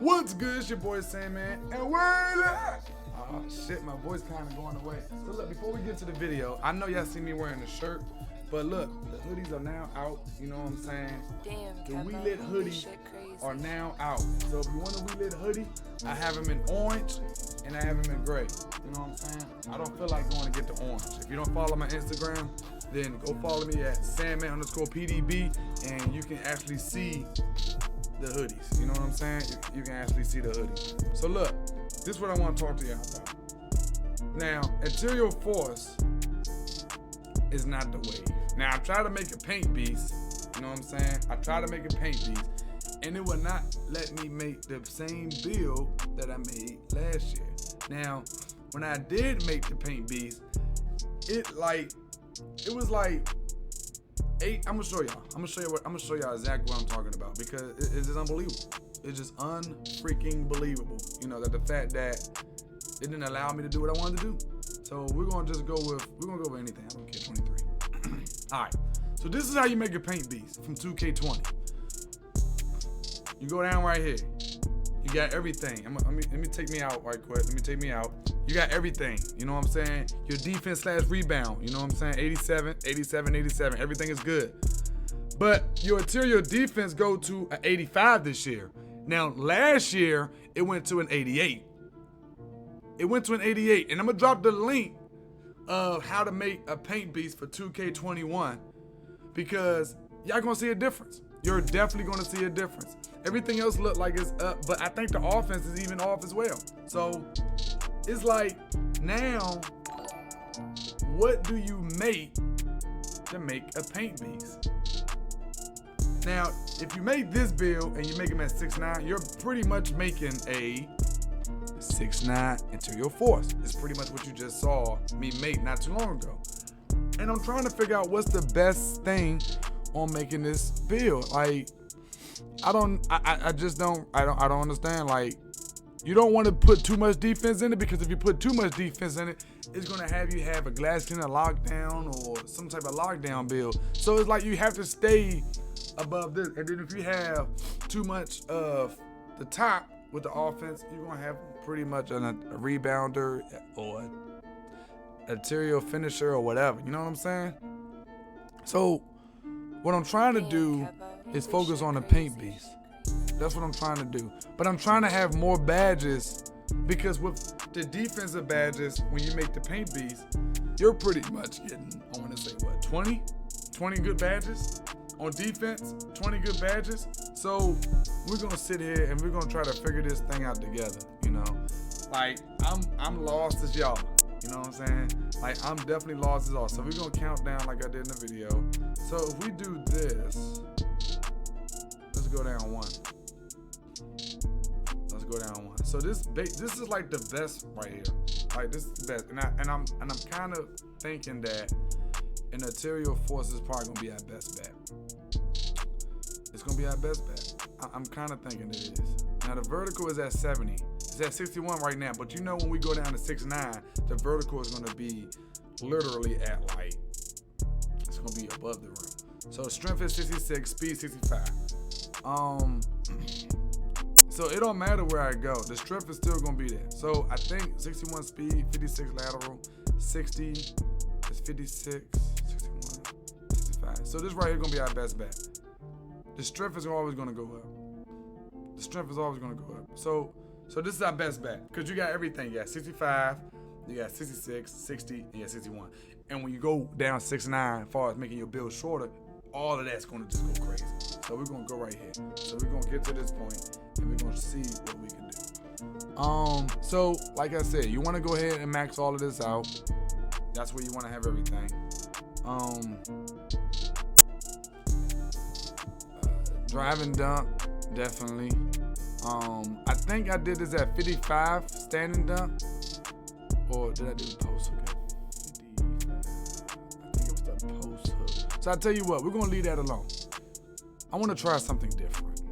What's good? It's your boy Sandman, and we're at. Oh shit, my voice kind of going away. So look, before we get to the video, I know y'all see me wearing the shirt, but look, the hoodies are now out. You know what I'm saying? Damn. The We Lit hoodies are now out. So if you want a We Lit hoodie, I have them in orange and I have them in gray. You know what I'm saying? I don't feel like going to get the orange. If you don't follow my Instagram, then go follow me at Sandman_PDB, and you can actually see the hoodies. You know what I'm saying? You can actually see the hoodie. So look, this is what I want to talk to y'all about. Now, interior force is not the wave. Now, I tried to make a paint beast. You know what I'm saying? I tried to make a paint beast, and it would not let me make the same build that I made last year. Now, when I did make the paint beast, it was like 8. I'm gonna show y'all exactly what I'm talking about, because it's just unbelievable. It's just unfreaking believable. You know, that the fact that it didn't allow me to do what I wanted to do. So we're gonna go with anything. I don't care. 23. All right. So this is how you make a paint beast from 2K20. You go down right here. You got everything. Let me take me out right quick. Let me take me out. You got everything. You know what I'm saying? Your defense/rebound. You know what I'm saying? 87, 87, 87. Everything is good. But your interior defense go to an 85 this year. Now, last year, it went to an 88. It went to an 88. And I'm going to drop the link of how to make a paint beast for 2K21, because y'all going to see a difference. You're definitely going to see a difference. Everything else look like it's up, but I think the offense is even off as well. So it's like, now, what do you make to make a paint beast? Now, if you make this build and you make him at 6'9", you're pretty much making a 6'9" interior force. It's pretty much what you just saw me make not too long ago. And I'm trying to figure out what's the best thing on making this build. Like, I don't understand. Like, you don't want to put too much defense in it, because if you put too much defense in it, it's gonna have you have a glass cannon lockdown or some type of lockdown build. So it's like you have to stay above this. And then if you have too much of the top with the offense, you're gonna have pretty much a rebounder or interior finisher or whatever. You know what I'm saying? So what I'm trying to do is focus on the paint beast. That's what I'm trying to do. But I'm trying to have more badges, because with the defensive badges, when you make the paint beast, you're pretty much getting, I want to say, what, 20 good badges? On defense, 20 good badges. So we're going to sit here and we're going to try to figure this thing out together, you know? Like, I'm lost as y'all. You know what I'm saying? Like, I'm definitely lost as all. So we're going to count down like I did in the video. So if we do this, let's go down 1. Let's go down 1. So this is like the best right here. Like, this is the best. And I'm kind of thinking that an interior force is probably going to be our best bet. It's going to be our best bet. I'm kind of thinking it is. Now, the vertical is at 70. It's at 61 right now, but you know, when we go down to 6'9", the vertical is going to be literally at, like, it's going to be above the rim. So strength is 66, speed 65. So it don't matter where I go, the strength is still going to be there. So I think 61 speed, 56 lateral, 60 is 56, 61, 65. So this right here going to be our best bet. The strength is always going to go up. The strength is always going to go up. So this is our best bet, because you got everything. You got 65, you got 66, 60, and you got 61. And when you go down 6'9", as far as making your build shorter, all of that's going to just go crazy. So we're going to go right here. So we're going to get to this point, and we're going to see what we can do. So like I said, you want to go ahead and max all of this out. That's where you want to have everything. Drive and dunk, definitely. I think I did this at 55 standing dunk, or did I do the post hook at 55? I think it was the post hook. So I tell you what, we're gonna leave that alone. I want to try something different.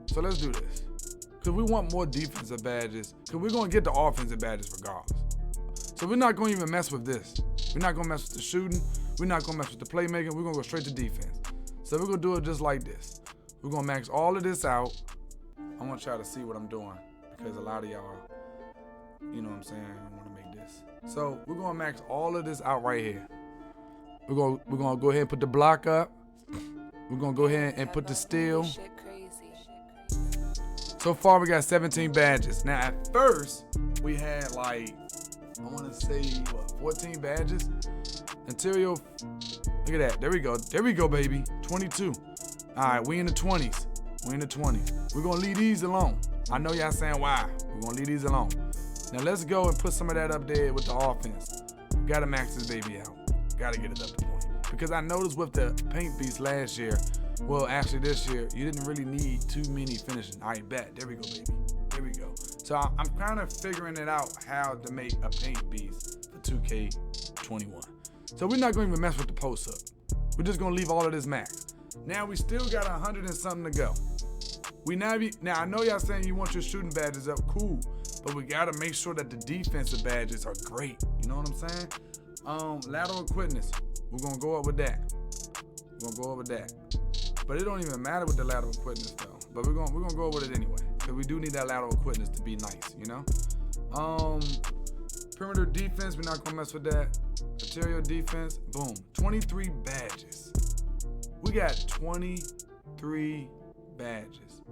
So let's do this, because we want more defensive badges, because we're gonna get the offensive badges regardless. So we're not gonna even mess with this. We're not gonna mess with the shooting. We're not gonna mess with the playmaking. We're gonna go straight to defense. So we're gonna do it just like this. We're gonna max all of this out. I want y'all to see what I'm doing because a lot of y'all, you know what I'm saying, want to make this. So we're gonna max all of this out right here. We're gonna go ahead and put the block up. We're gonna go ahead and put the steel. So far we got 17 badges. Now at first we had like, I want to say what, 14 badges. Interior, look at that. There we go. There we go, baby. 22. All right, we in the 20s. We in the 20s. We're gonna leave these alone. I know y'all saying why. We're gonna leave these alone. Now let's go and put some of that up there with the offense. Gotta max this baby out. Gotta get it up to point. Because I noticed with the paint beast last year, well actually this year, you didn't really need too many finishing. All right, bet. There we go, baby. There we go. So I'm kind of figuring it out how to make a paint beast for 2K21. So we're not gonna even mess with the post up. We're just gonna leave all of this max. Now we still got 100 and something to go. Now I know y'all saying you want your shooting badges up, cool, but we gotta make sure that the defensive badges are great. You know what I'm saying? Lateral quickness, we're gonna go up with that. We're gonna go up with that. But it don't even matter with the lateral quickness though. But we're gonna go with it anyway, because we do need that lateral quickness to be nice, you know? Perimeter defense, we're not gonna mess with that. Interior defense, boom. 23 badges. We got 23 badges.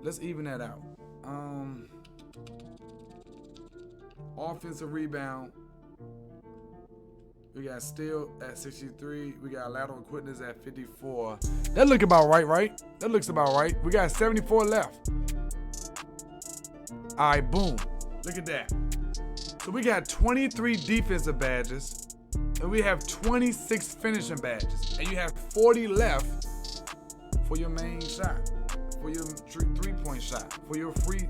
Let's even that out. Offensive rebound. We got steal at 63. We got lateral quickness at 54. That look about right, right? That looks about right. We got 74 left. All right, boom. Look at that. So we got 23 defensive badges, and we have 26 finishing badges, and you have 40 left for your main shot, for your three-point shot, for your free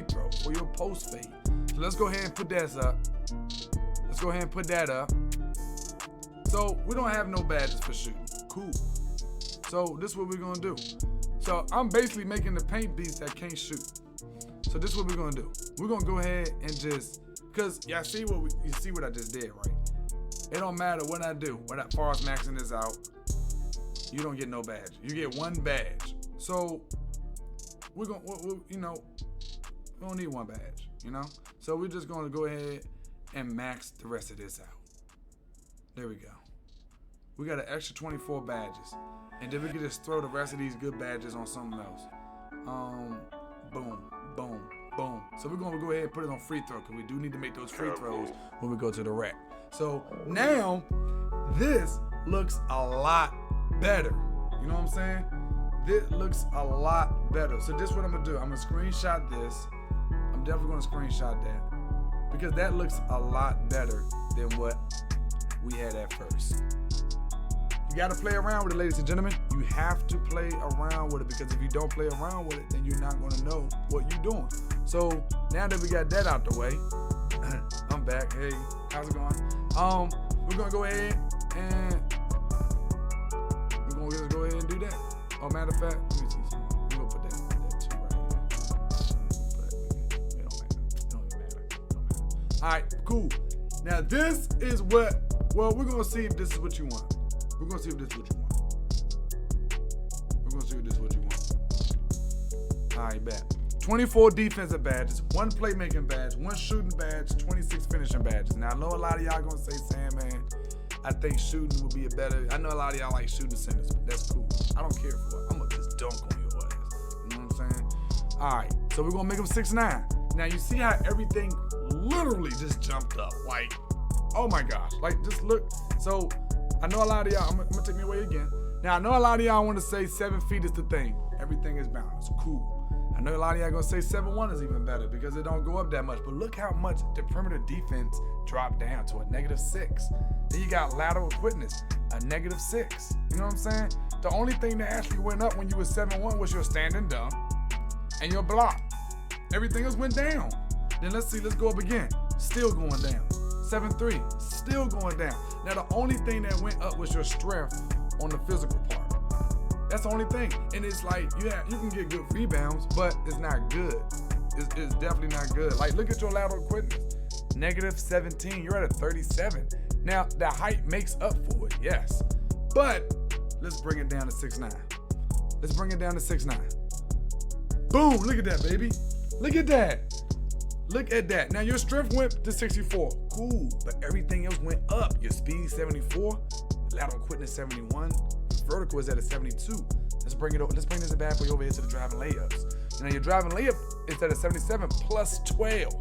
throw, for your post fade. So let's go ahead and put that up. Let's go ahead and put that up. So we don't have no badges for shooting. Cool. So this is what we're gonna do. So I'm basically making the paint beast that can't shoot. So this is what we're gonna do. We're gonna go ahead and just, because y'all see what I just did, right? It don't matter what I do. As far as maxing this out, you don't get no badge. You get one badge. So we don't need one badge, you know? So we're just gonna go ahead and max the rest of this out. There we go. We got an extra 24 badges. And then we can just throw the rest of these good badges on something else. Boom, boom, boom. So we're gonna go ahead and put it on free throw, because we do need to make those free throws when we go to the rack. So now this looks a lot better. You know what I'm saying? This looks a lot better. So this is what I'm gonna do. I'm gonna screenshot this. I'm definitely gonna screenshot that, because that looks a lot better than what we had at first. You gotta play around with it, ladies and gentlemen. You have to play around with it, because if you don't play around with it, then you're not gonna know what you're doing. So now that we got that out the way, I'm back. Hey, how's it going? We're gonna go ahead and we're gonna just go ahead and do that. Oh, matter of fact, let me see something. We're gonna put that 2 right here. It don't matter. All right, cool. Now this is what, well, we're gonna see if this is what you want. We're gonna see if this is what you want. We're gonna see if this is what you want. All right, bet. 24 defensive badges, 1 playmaking badge, 1 shooting badge, 26 finishing badges. Now I know a lot of y'all gonna say, Sam, man, I think shooting would be a better, I know a lot of y'all like shooting centers, but that's cool. I don't care for it. I'm gonna just dunk on your ass. You know what I'm saying? All right, so we're gonna make them 6'9". Now you see how everything literally just jumped up. Like, oh my gosh, like just look. So I know a lot of y'all, I'm gonna take me away again. Now I know a lot of y'all wanna say 7 feet is the thing. Everything is balanced, cool. I know a lot of y'all gonna say 7'1" is even better because it don't go up that much, but look how much the perimeter defense dropped down to a -6. Then you got lateral quickness, a -6. You know what I'm saying? The only thing that actually went up when you were 7'1" was your standing dunk and your block. Everything else went down. Then let's see, let's go up again. Still going down. 7'3", still going down. Now the only thing that went up was your strength on the physical part. That's the only thing. And it's like, you can get good rebounds, but it's not good. It's definitely not good. Like, look at your lateral quickness. -17, you're at a 37. Now, the height makes up for it, yes. But let's bring it down to 6'9". Let's bring it down to 6'9". Boom, look at that, baby. Look at that. Look at that. Now your strength went to 64. Cool, but everything else went up. Your speed 74, lateral quickness 71, vertical is at a 72. Let's bring it over. Let's bring this bad boy over here to the driving layups. Now your driving layup is at a 77 plus 12.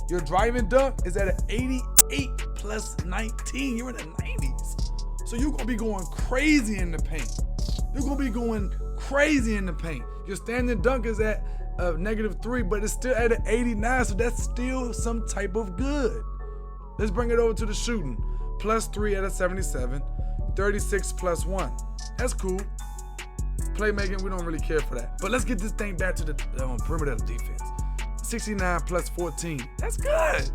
Your driving dunk is at an 88 plus 19. You're in the 90s. So you're gonna be going crazy in the paint. You're gonna be going crazy in the paint. Your standing dunk is at a -3, but it's still at an 89, so that's still some type of good. Let's bring it over to the shooting. +3 at a 77, 36 plus 1. That's cool. Playmaking, we don't really care for that. But let's get this thing back to the perimeter of defense. 69 plus 14. That's good.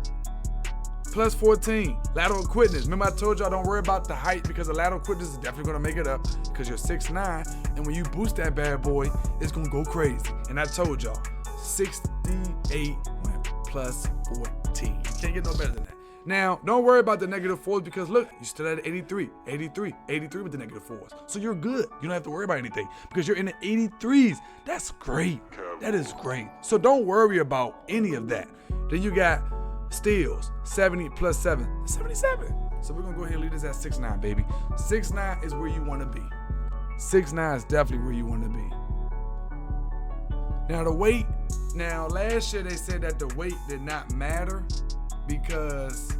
Plus 14. Lateral quickness. Remember I told y'all don't worry about the height because the lateral quickness is definitely going to make it up because you're 6'9", and when you boost that bad boy, it's going to go crazy. And I told y'all, 68 plus 14. You can't get no better than that. Now, don't worry about the -4s because look, you're still at 83 with the -4s. So you're good. You don't have to worry about anything because you're in the 83s. That's great. That is great. So don't worry about any of that. Then you got steals, 70 plus 7, 77. So we're gonna go ahead and leave this at 6'9", baby. 6'9" is where you wanna be. 6'9" is definitely where you wanna be. Now the weight, now last year they said that the weight did not matter because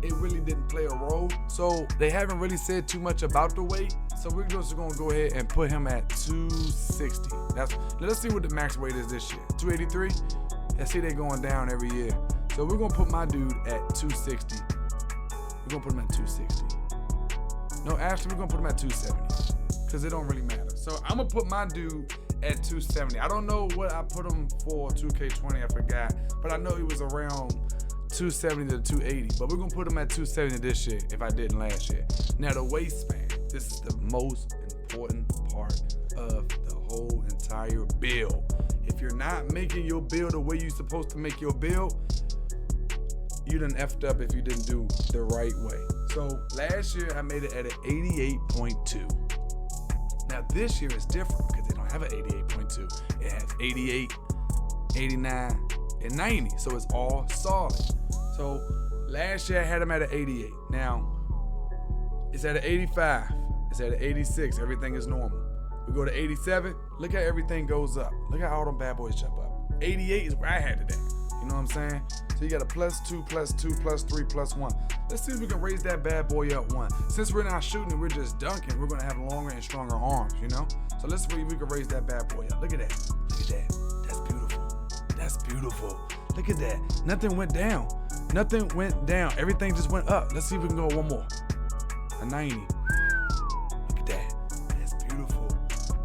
it really didn't play a role. So they haven't really said too much about the weight. So we're just gonna go ahead and put him at 260. Let's see what the max weight is this year. 283? I see they going down every year. So we're gonna put my dude at 260. We're gonna put him at 260. No, actually we're gonna put him at 270 because it don't really matter. So I'm gonna put my dude at 270. I don't know what I put him for 2K20, I forgot. But I know he was around 270 to 280. But we're gonna put him at 270 this year if I didn't last year. Now the waistband, this is the most important part of the whole entire build. If you're not making your build the way you're supposed to make your build, you done effed up if you didn't do the right way. So last year I made it at an 88.2. Now this year is different because they don't have an 88.2. It has 88, 89, and 90. So it's all solid. So last year I had him at an 88. Now it's at an 85. It's at an 86. Everything is normal. We go to 87. Look how everything goes up. Look how all them bad boys jump up. 88 is where I had it at. You know what I'm saying? So you got a +2, +2, +3, +1. Let's see if we can raise that bad boy up 1. Since we're not shooting and we're just dunking, we're gonna have longer and stronger arms, you know? So let's see if we can raise that bad boy up. Look at that. Look at that. That's beautiful. That's beautiful. Look at that. Nothing went down. Nothing went down. Everything just went up. Let's see if we can go one more. A 90. Look at that. That's beautiful.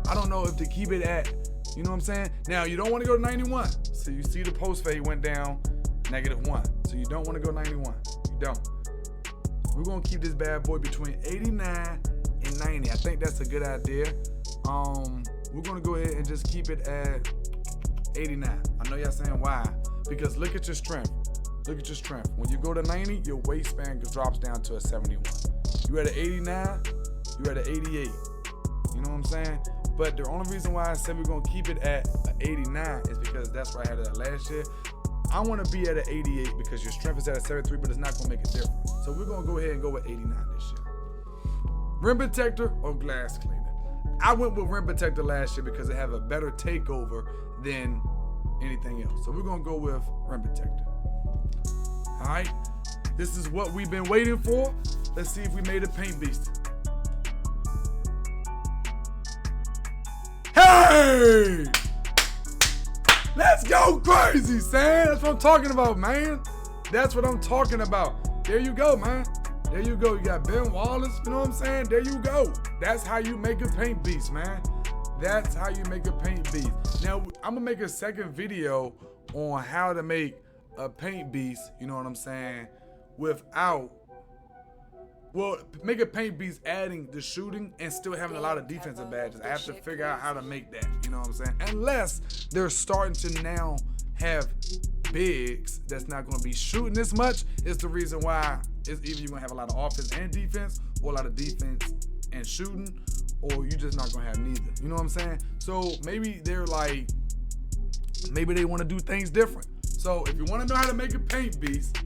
I don't know if to keep it at, you know what I'm saying? Now, you don't want to go to 91. So you see the post fade went down -1. So you don't want to go 91. You don't. We're going to keep this bad boy between 89 and 90. I think that's a good idea. We're going to go ahead and just keep it at 89. I know y'all saying why. Because look at your strength. Look at your strength. When you go to 90, your waistband drops down to a 71. You at an 89, you at an 88. You know what I'm saying? But the only reason why I said we're gonna keep it at an 89 is because that's where I had it at last year. I wanna be at an 88 because your strength is at a 73, but it's not gonna make a difference. So we're gonna go ahead and go with 89 this year. Rim protector or glass cleaner? I went with rim protector last year because it have a better takeover than anything else. So we're gonna go with rim protector. All right, this is what we've been waiting for. Let's see if we made a paint beast. Hey! Let's go crazy, Sam. That's what I'm talking about, man. That's what I'm talking about. There you go, man. There you go. You got Ben Wallace, you know what I'm saying? There you go. That's how you make a paint beast, man. That's how you make a paint beast. Now, I'm gonna make a second video on how to make a paint beast, you know what I'm saying, without, well, make a paint beast adding the shooting and still having a lot of defensive badges. I have to figure out how to make that, you know what I'm saying? Unless they're starting to now have bigs that's not gonna be shooting this much, is the reason why it's either you're gonna have a lot of offense and defense, or a lot of defense and shooting, or you just not gonna have neither. You know what I'm saying? So maybe they're like, maybe they want to do things different. So if you want to know how to make a paint beast,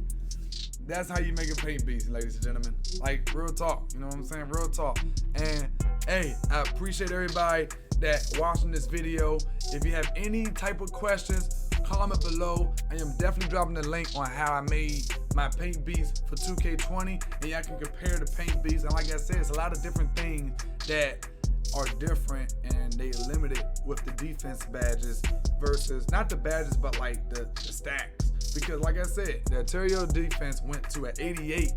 that's how you make a paint beast, ladies and gentlemen. Like, real talk. You know what I'm saying? Real talk. And hey, I appreciate everybody that watching this video. If you have any type of questions, comment below. I am definitely dropping the link on how I made my paint beast for 2K20, and y'all can compare the paint beast. And like I said, it's a lot of different things that are different, and they limited with the defense badges versus, not the badges, but like the stacks. Because like I said, the interior defense went to an 88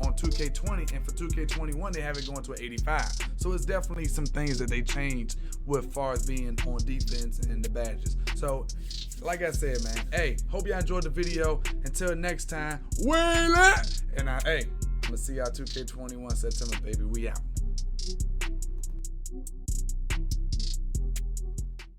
on 2K20, and for 2K21 they have it going to an 85. So it's definitely some things that they changed with far as being on defense and the badges. So like I said, man, hey, hope y'all enjoyed the video. Until next time, Wayland, and I'm gonna see y'all 2K21 September, baby. We out.